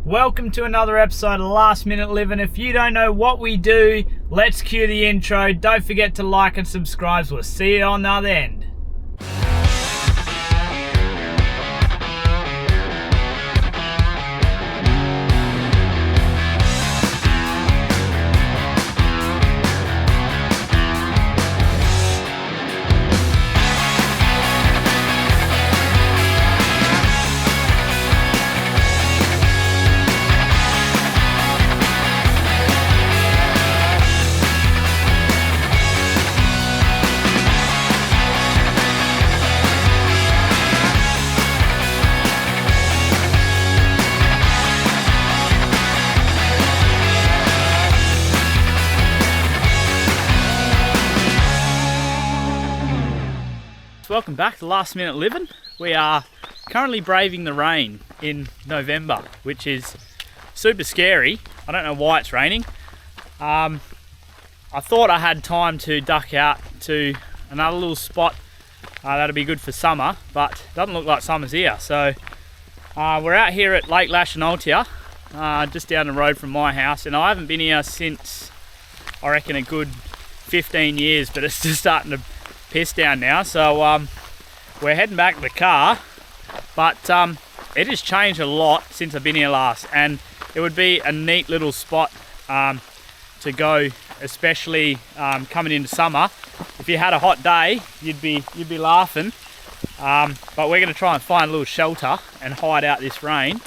Welcome to another episode of Last Minute Living. If you don't know what we do, let's cue the intro. Don't forget to like and subscribe. We'll see you on the other end. Welcome back to Last Minute Living. We are currently braving the rain in November, which is super scary. I don't know why it's raining. I thought I had time to duck out to another little spot that'll be good for summer, but it doesn't look like summer's here. So we're out here at Lake Leschenaultia, just down the road from my house, and I haven't been here since, I reckon, a good 15 years, but it's just starting to piss down now, so we're heading back to the car, but it has changed a lot since I've been here last, and it would be a neat little spot to go, especially coming into summer. If you had a hot day, you'd be laughing, but we're going to try and find a little shelter and hide out this rain.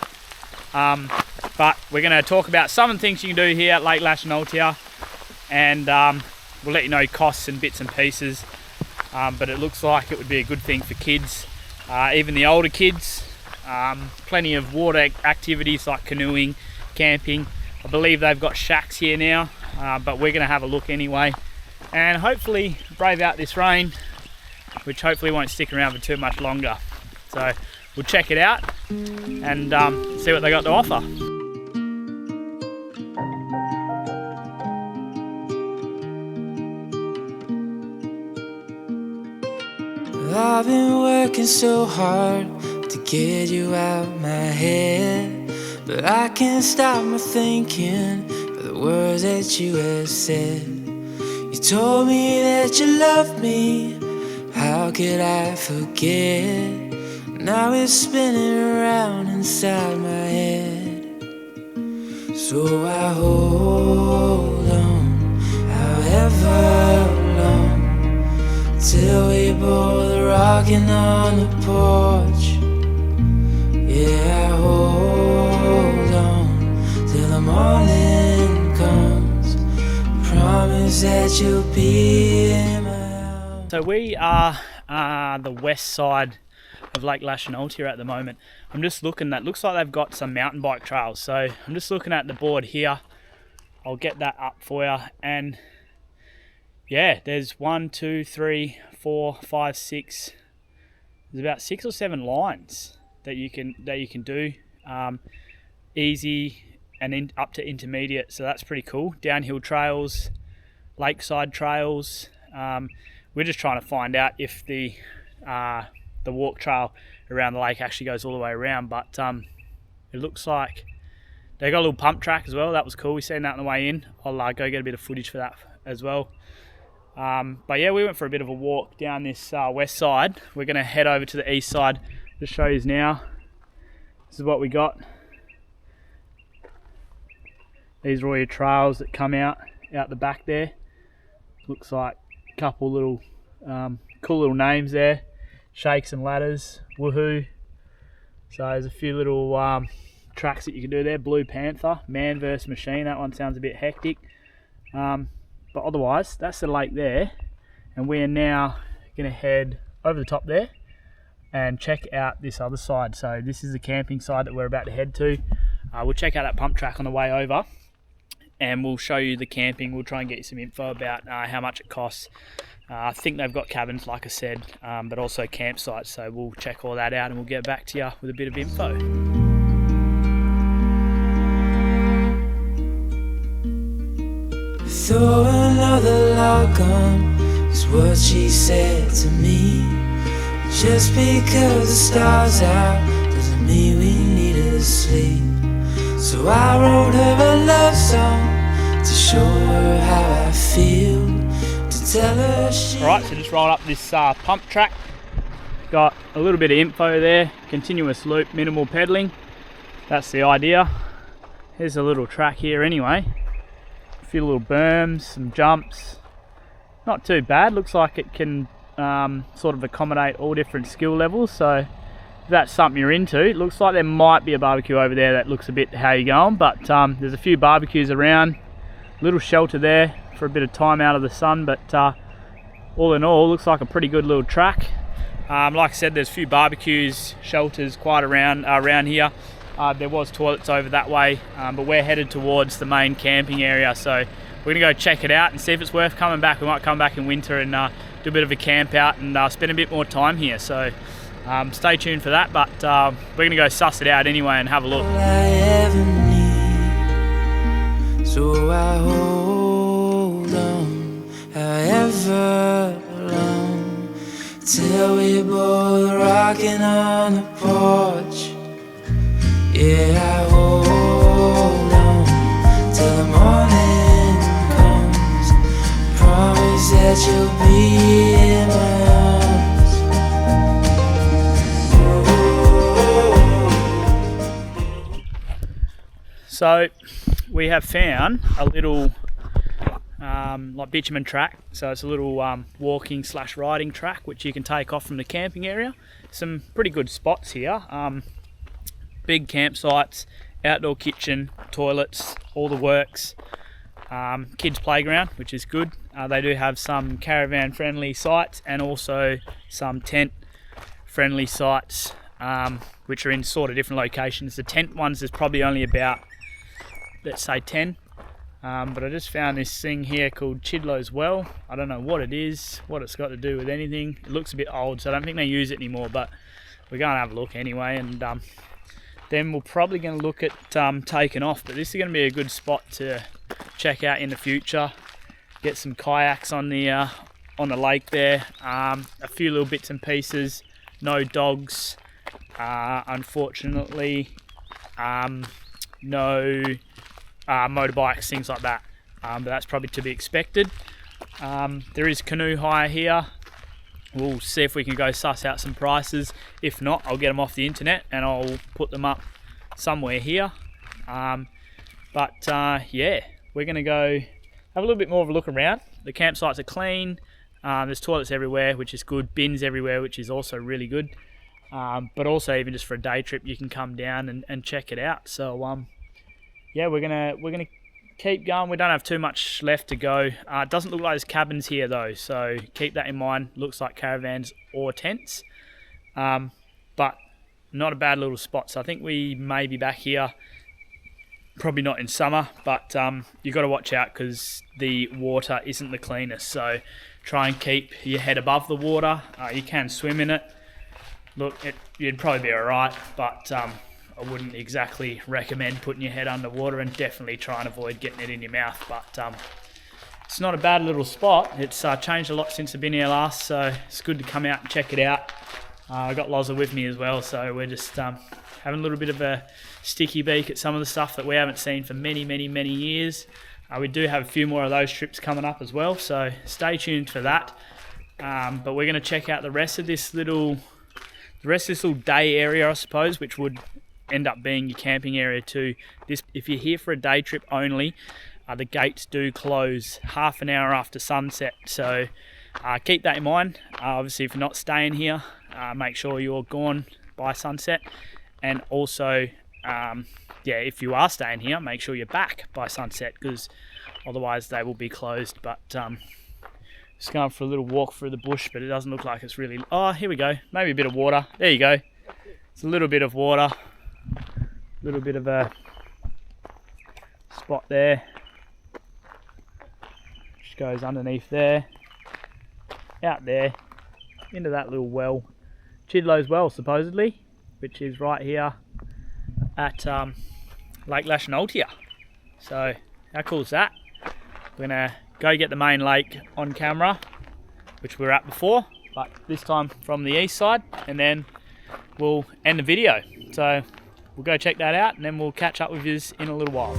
But we're going to talk about some of the things you can do here at Lake Leschenaultia, and we'll let you know costs and bits and pieces. But it looks like it would be a good thing for kids, even the older kids. Plenty of water activities like canoeing, camping. I believe they've got shacks here now, but we're going to have a look anyway and hopefully brave out this rain, which hopefully won't stick around for too much longer. So we'll check it out and see what they got to offer. I've been working so hard to get you out my head, but I can't stop my thinking of the words that you have said. You told me that you loved me, how could I forget? Now it's spinning around inside my head. So I hold on, however long, till we both rocking on the porch. Yeah, I hold on till the morning comes. Promise that you'll be in my house. So we are the west side of Lake Leschenaultia at the moment. I'm just looking, that looks like they've got some mountain bike trails. So I'm just looking at the board here. I'll get that up for you, and yeah, there's 1, 2, 3, 4, 5, 6. There's about 6 or 7 lines that you can do, easy and up to intermediate. So that's pretty cool. Downhill trails, lakeside trails. We're just trying to find out if the walk trail around the lake actually goes all the way around. But it looks like they got a little pump track as well. That was cool. We seen that on the way in. I'll go get a bit of footage for that as well. But yeah, we went for a bit of a walk down this west side. We're going to head over to the east side to show you now. This is what we got. These are all your trails that come out the back there. Looks like a couple little cool little names there. Shakes and Ladders, Woohoo. So there's a few little tracks that you can do there. Blue Panther, Man vs Machine. That one sounds a bit hectic. But otherwise, that's the lake there, and we are now going to head over the top there and check out this other side. So this is the camping side that we're about to head to. We'll check out that pump track on the way over, and we'll show you the camping. We'll try and get you some info about how much it costs. I think they've got cabins, like I said, but also campsites. So we'll check all that out, and we'll get back to you with a bit of info. Throw another log on, is what she said to me. Just because the stars out doesn't mean we need to sleep. So I wrote her a love song to show her how I feel, to tell her she... Alright, so just rolled up this pump track. Got a little bit of info there, continuous loop, minimal pedaling. That's the idea. Here's a little track here anyway. A few little berms, some jumps. Not too bad, looks like it can sort of accommodate all different skill levels, so if that's something you're into. It looks like there might be a barbecue over there that looks a bit how you're going, but there's a few barbecues around. Little shelter there for a bit of time out of the sun, but all in all, looks like a pretty good little track. Like I said, there's a few barbecues, shelters quite around here. There was toilets over that way, but we're headed towards the main camping area, so we're gonna go check it out and see if it's worth coming back. We might come back in winter and do a bit of a camp out and spend a bit more time here, so stay tuned for that, but we're gonna go suss it out anyway and have a look. All I ever need, so I hold on however long, till we both rocking on the porch. Yeah, I hold on till the morning comes. Promise that you'll be in my arms. So we have found a little like bitumen track, so it's a little walking / riding track which you can take off from the camping area. Some pretty good spots here. Big campsites, outdoor kitchen, toilets, all the works. Kids playground, which is good. They do have some caravan friendly sites and also some tent friendly sites, which are in sort of different locations. The tent ones, there's probably only about, let's say 10. But I just found this thing here called Chidlow's Well. I don't know what it is, what it's got to do with anything. It looks a bit old, so I don't think they use it anymore, but we're going to have a look anyway, and then we're probably going to look at taking off. But this is going to be a good spot to check out in the future. Get some kayaks on the lake there. A few little bits and pieces. No dogs, unfortunately. No motorbikes, things like that. But that's probably to be expected. There is canoe hire here. We'll see if we can go suss out some prices. If not, I'll get them off the internet and I'll put them up somewhere here. Yeah, we're gonna go have a little bit more of a look around. The campsites are clean. There's toilets everywhere, which is good. Bins everywhere, which is also really good. But also even just for a day trip, you can come down and check it out. So yeah, we're gonna keep going. We don't have too much left to go. It doesn't look like there's cabins here though, so keep that in mind. Looks like caravans or tents, but not a bad little spot. So I think we may be back here, probably not in summer, but you've got to watch out because the water isn't the cleanest, so try and keep your head above the water. You can swim in it. Look, you'd probably be alright, but I wouldn't exactly recommend putting your head underwater, and definitely try and avoid getting it in your mouth. But it's not a bad little spot. It's changed a lot since I've been here last, so it's good to come out and check it out. I got Loza with me as well, so we're just having a little bit of a sticky beak at some of the stuff that we haven't seen for many years. We do have a few more of those trips coming up as well, so stay tuned for that. But we're going to check out the rest of this little day area, I suppose, which would end up being your camping area too. If you're here for a day trip only, the gates do close half an hour after sunset, so keep that in mind. Obviously, if you're not staying here, make sure you're gone by sunset, and also if you are staying here, make sure you're back by sunset, because otherwise they will be closed. But just going for a little walk through the bush, but it doesn't look like it's really... Oh, here we go, maybe a bit of water. There you go, it's a little bit of water. Little bit of a spot there, just goes underneath there, out there, into that little well, Chidlow's Well supposedly, which is right here at Lake Leschenaultia. So how cool is that? We're gonna go get the main lake on camera, which we were at before, but this time from the east side, and then we'll end the video. So we'll go check that out, and then we'll catch up with you in a little while.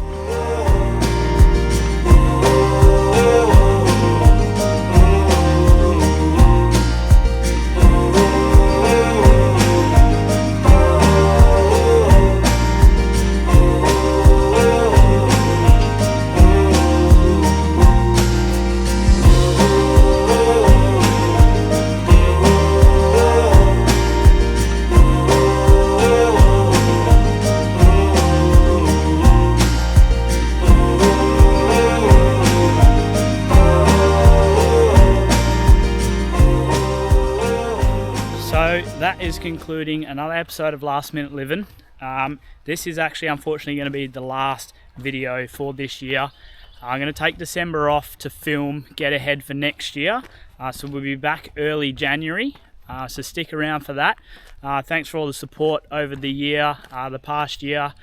So that is concluding another episode of Last Minute Living. This is actually unfortunately going to be the last video for this year. I'm going to take December off to film, get ahead for next year. So we'll be back early January. So stick around for that. Thanks for all the support over the year, the past year.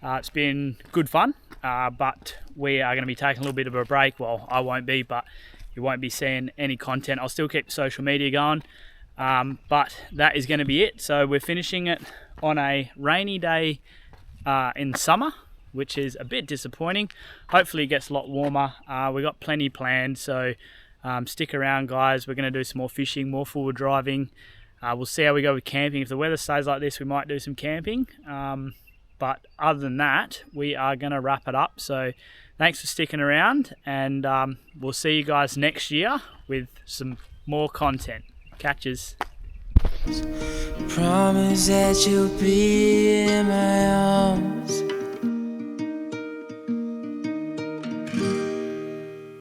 It's been good fun, but we are going to be taking a little bit of a break. Well, I won't be, but you won't be seeing any content. I'll still keep social media going. But that is going to be it. So we're finishing it on a rainy day in summer, which is a bit disappointing. Hopefully it gets a lot warmer. We've got plenty planned, so stick around, guys. We're going to do some more fishing, more forward driving. We'll see how we go with camping. If the weather stays like this, we might do some camping. But other than that, we are going to wrap it up. So thanks for sticking around, and we'll see you guys next year with some more content. Catches. Promise that you'll be in my arms